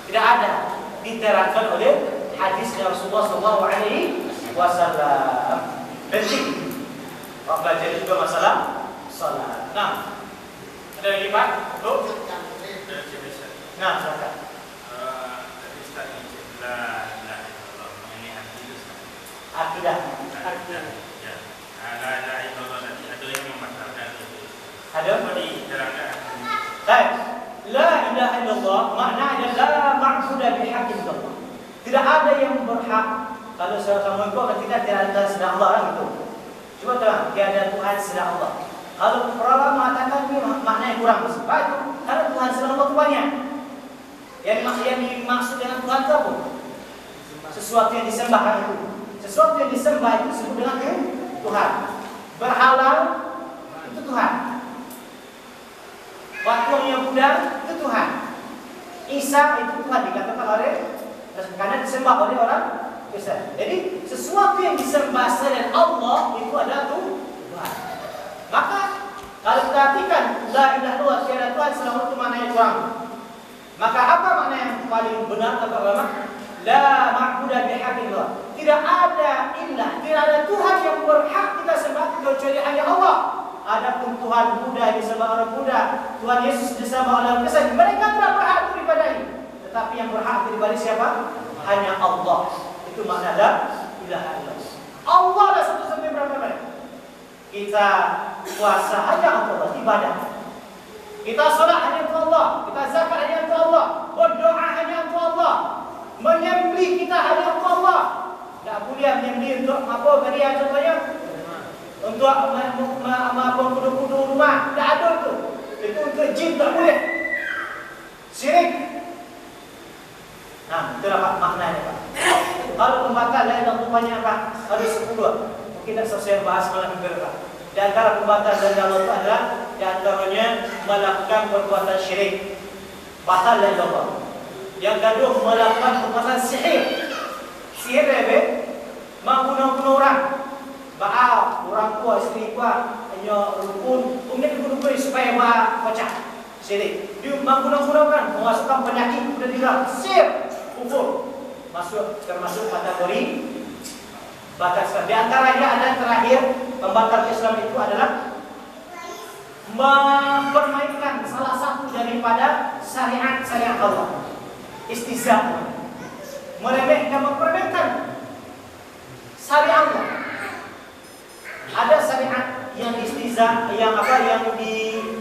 Tidak ada diterangkan oleh hadisnya Rasulullah SAW. Penting Pak belajar juga masalah salat. Nah, ada lagi Pak? Tuh. Nah, silakan. Tadi Ustaz la ilaha illallah mengenai akidah. Akidah. Ya. La ilaha illallah tadi ada yang mematahkan itu. Ada? Diterangkan. Baik. La ilaha illallah maknanya la ma'budu bihaqqin illallah. Tidak ada yang berhak. Kalau sama itu kita tidak ada selain Allah gitu. Coba terang, tiada Tuhan selain Allah. Kalau orang mengatakan ini maknanya kurang sebab itu karena Tuhan selain Allah itu banyak. Yang dimaksud dengan Tuhan itu apa? Sesuatu yang disembah itu. Sesuatu yang disembah itu disebut dengan Tuhan. Berhala itu Tuhan. Patung Buddha itu Tuhan. Isa itu Tuhan dikatakan oleh karena disembah oleh orang Kristen. Jadi sesuatu yang disembah selain Allah itu adalah Tuhan. Maka kalau kita artikan la ilaha illallah tiada Tuhan selain Allah itu maknanya kurang. Maka apa makna yang paling benar kata ulama? La ma'budu bihaqqin illallah. Tidak ada ilah, tidak ada Tuhan yang berhak kita sembah kecuali hanya Allah. Adapun Tuhan Buddha disembah orang Buddha, Tuhan Yesus disembah oleh orang Kristen, mereka tidak berhak diibadahi. Tetapi yang berhak diibadahi siapa? Hanya Allah. Itu makna la ilaha illallah. Allah lah satu-satunya berapa. Kita puasa hanya Allah, ibadah. Kita salat hanya untuk Allah, kita zakat hanya untuk Allah, berdoa hanya untuk Allah, menyembelih kita hanya untuk Allah. Tak boleh menyembelih untuk apa kerja contohnya? Untuk kudu-kudu rumah, tak ada itu. Itu untuk jin tak boleh. Syirik. Nah, itulah Pak maknanya Pak. Kalau pembatal lain dan banyak Pak, ada 10. Mungkin tak selesai bahas malam minggu Pak. Di antara pembatal dari Allah itu adalah di antaranya melakukan perbuatan syirik. Batal dari Allah. Yang kedua melakukan perbuatan sihir. Sihir apa? Membunuh orang. Baal, orang tua, isteri tua, hanya rukun, kemudian rukun supaya pecah. Syirik. Dia membunuh orang, memasukkan penyakit kepada diri. Sihir, kufur. Termasuk kategori batas. Di antaranya ada terakhir pembatal Islam itu adalah mempermainkan salah satu daripada syariat Allah. Istihza, meremehkan, mempermainkan syariat Allah. Ada syariat yang istihza, yang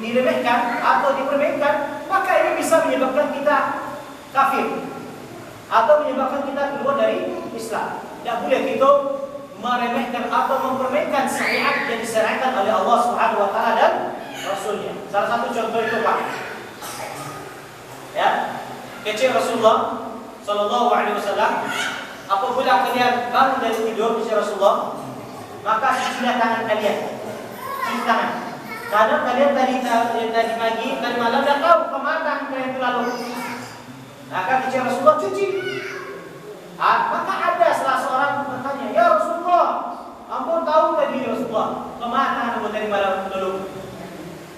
diremehkan atau dipermainkan, maka ini bisa menyebabkan kita kafir atau menyebabkan kita keluar dari Islam. Tidak boleh kita meremehkan atau mempermainkan syariat yang disyariatkan oleh Allah Subhanahu wa taala dan Rasulnya. Salah satu contoh itu Pak. Ya. Kecil Rasulullah sallallahu alaihi wasallam, apabila kalian bangun dari tidur kecil Rasulullah, maka cucilah tangan kalian. Cuci tangan. Karena kalian tadi pagi, tadi malam dah tahu kemana tangan kalian itu lalu. Maka kecil Rasulullah cuci. Maka ada salah seorang bertanya, ya Rasulullah, ampun tahu tadi Rasulullah, kemana ampun tadi malam dulu?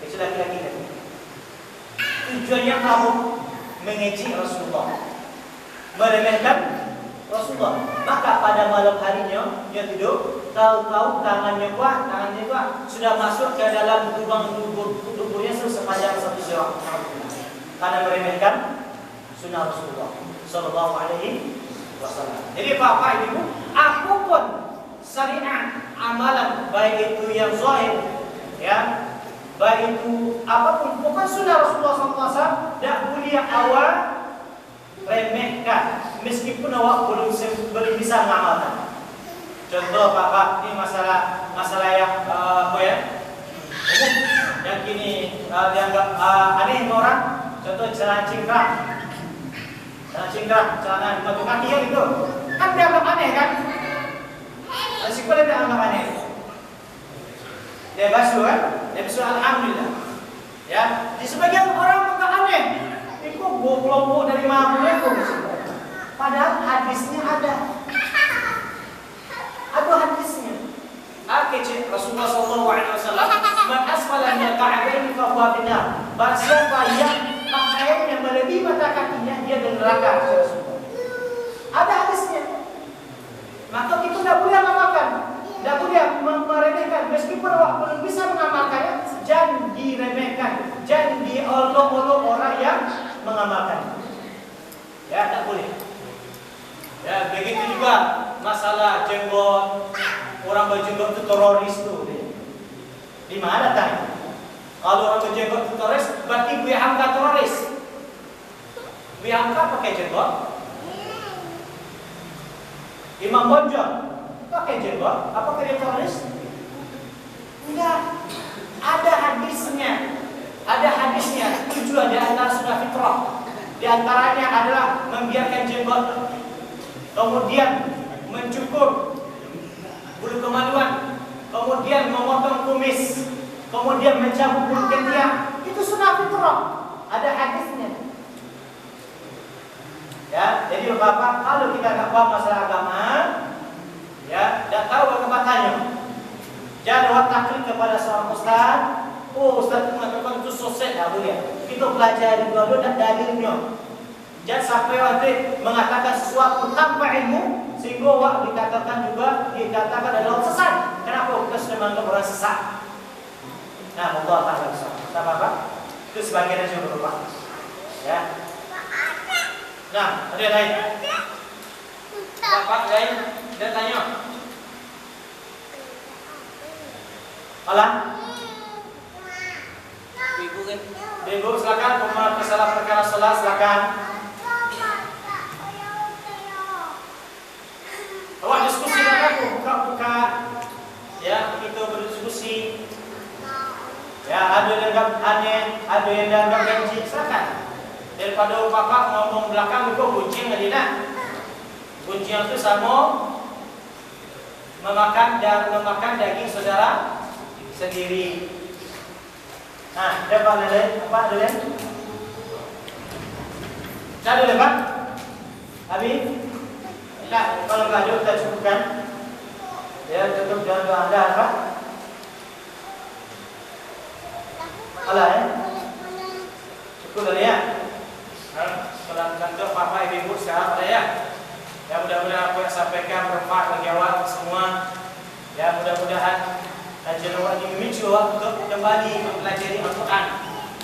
Kecil laki-laki tadi. Tujuannya kamu mengejek Rasulullah, meremehkan Rasulullah. Maka pada malam harinya dia tidur, tahu-tahu tangannya sudah masuk ke dalam lubang tubuhnya sepanjang satu sirah. Karena meremehkan sunnah Rasulullah sallallahu alaihi wasallam. Jadi Bapak Ibu, apapun syariat amalan, baik itu yang zahir, ya, baik itu apapun, bukan sunnah Rasulullah SAW, tidak boleh awal remehkan, meskipun awak belum bisa mengamalkan. Contoh Bapak, ini masalah yang apa ya? Yang kini dianggap aneh orang. Contoh celana cingkrang. Celana batu kaki yang itu kan dianggap aneh kan? Meskipun dia dianggap aneh, dia basuh kan? Dia basuh alhamdulillah. Ya, di sebagian orang menganggap aneh. Itu kelompok dari mana itu? Padahal hadisnya ada. Ada hadisnya. Akhirnya Rasulullah SAW, "Man asfala min al-ka'bayn fa huwa finnar." Barang siapa yang pakaiannya melebihi mata kakinya, dia di neraka. Ya, tak boleh. Ya, begitu juga masalah jenggot. Orang berjenggot itu teroris tuh. Di mana tanya? Kalau orang berjenggot itu teroris, berarti Buya Hamka teroris. Buya Hamka pakai jenggot. Imam Bonjol pakai jenggot, apakah dia teroris? Enggak. Ada hadisnya. Tujuan di antara sudah fitrah. Di antaranya adalah membiarkan jenggot, kemudian mencukur bulu kemaluan, kemudian memotong kumis, kemudian mencabut bulu ketiak. Itu sunnah fitrah. Ada hadisnya. Ya, jadi Bapak, kalau kita nggak paham masalah agama, ya, tidak tahu kebatannya. Jangan buat taklid kepada seorang ustaz. Oh, ustaz itu mengatakan itu sosial, tidak boleh. Kita pelajari dulu dan dalilnya. Jangan sampai nanti mengatakan sesuatu tanpa ilmu, sehingga wak dikatakan adalah sesat. Kenapa kita sudah menganggap orang sesat? Nah, Allah Taala bisa. Tak apa-apa. Itu sebagian yang berubah. Ya. Nah, ada yang lain? Bapak lain? Dia tanya. Alah? Ibu silakan. Masalah perkara salat silakan. Awak diskusi dengan aku, buka-buka. Ya, kita berdiskusi. Ya, ada yang anggap aneh, ada yang anggap benci, silakan. Daripada bapak ngomong belakang itu kucing aja nak. Kucing itu sama memakan daging saudara sendiri. Nah, apa ada? Apa ada? Ada lepas? Habis? Nah, kalau nggak ada kita cukupkan. Ya, cukup jangan Anda apa? Alah ya? Cukup dah ya. Kalau kantor Papa Ibu sekarang ada ya. Ya, mudah-mudahan apa yang sampaikan bermanfaat bagi awak semua. Ya, mudah-mudahan kajian awak ini memicu awak untuk kembali mempelajari Al-Quran,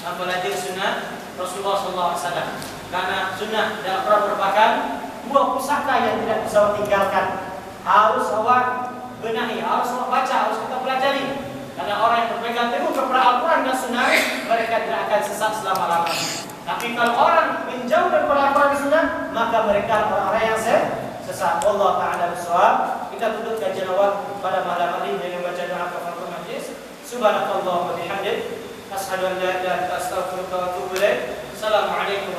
mempelajari sunnah Rasulullah SAW. Karena sunnah dalam Quran merupakan buah pusaka yang tidak bisa awak tinggalkan. Harus awak benahi, harus awak baca, harus kita pelajari. Karena orang yang berpegang teguh kepada Al-Quran dan sunnah, mereka tidak akan sesat selama-lamanya. Tapi kalau orang menjauh daripada Al-Quran dan sunnah, maka mereka orang-orang yang sesat. Wallahu ta'ala bishawab. Kita tutup kajian awal pada malam hari dengan baca doa kafaratul majlis. Subhanakallahumma wa bihamdik, asyhadu an la ilaha illa anta, astaghfiruka wa atubu ilaik. Assalamualaikum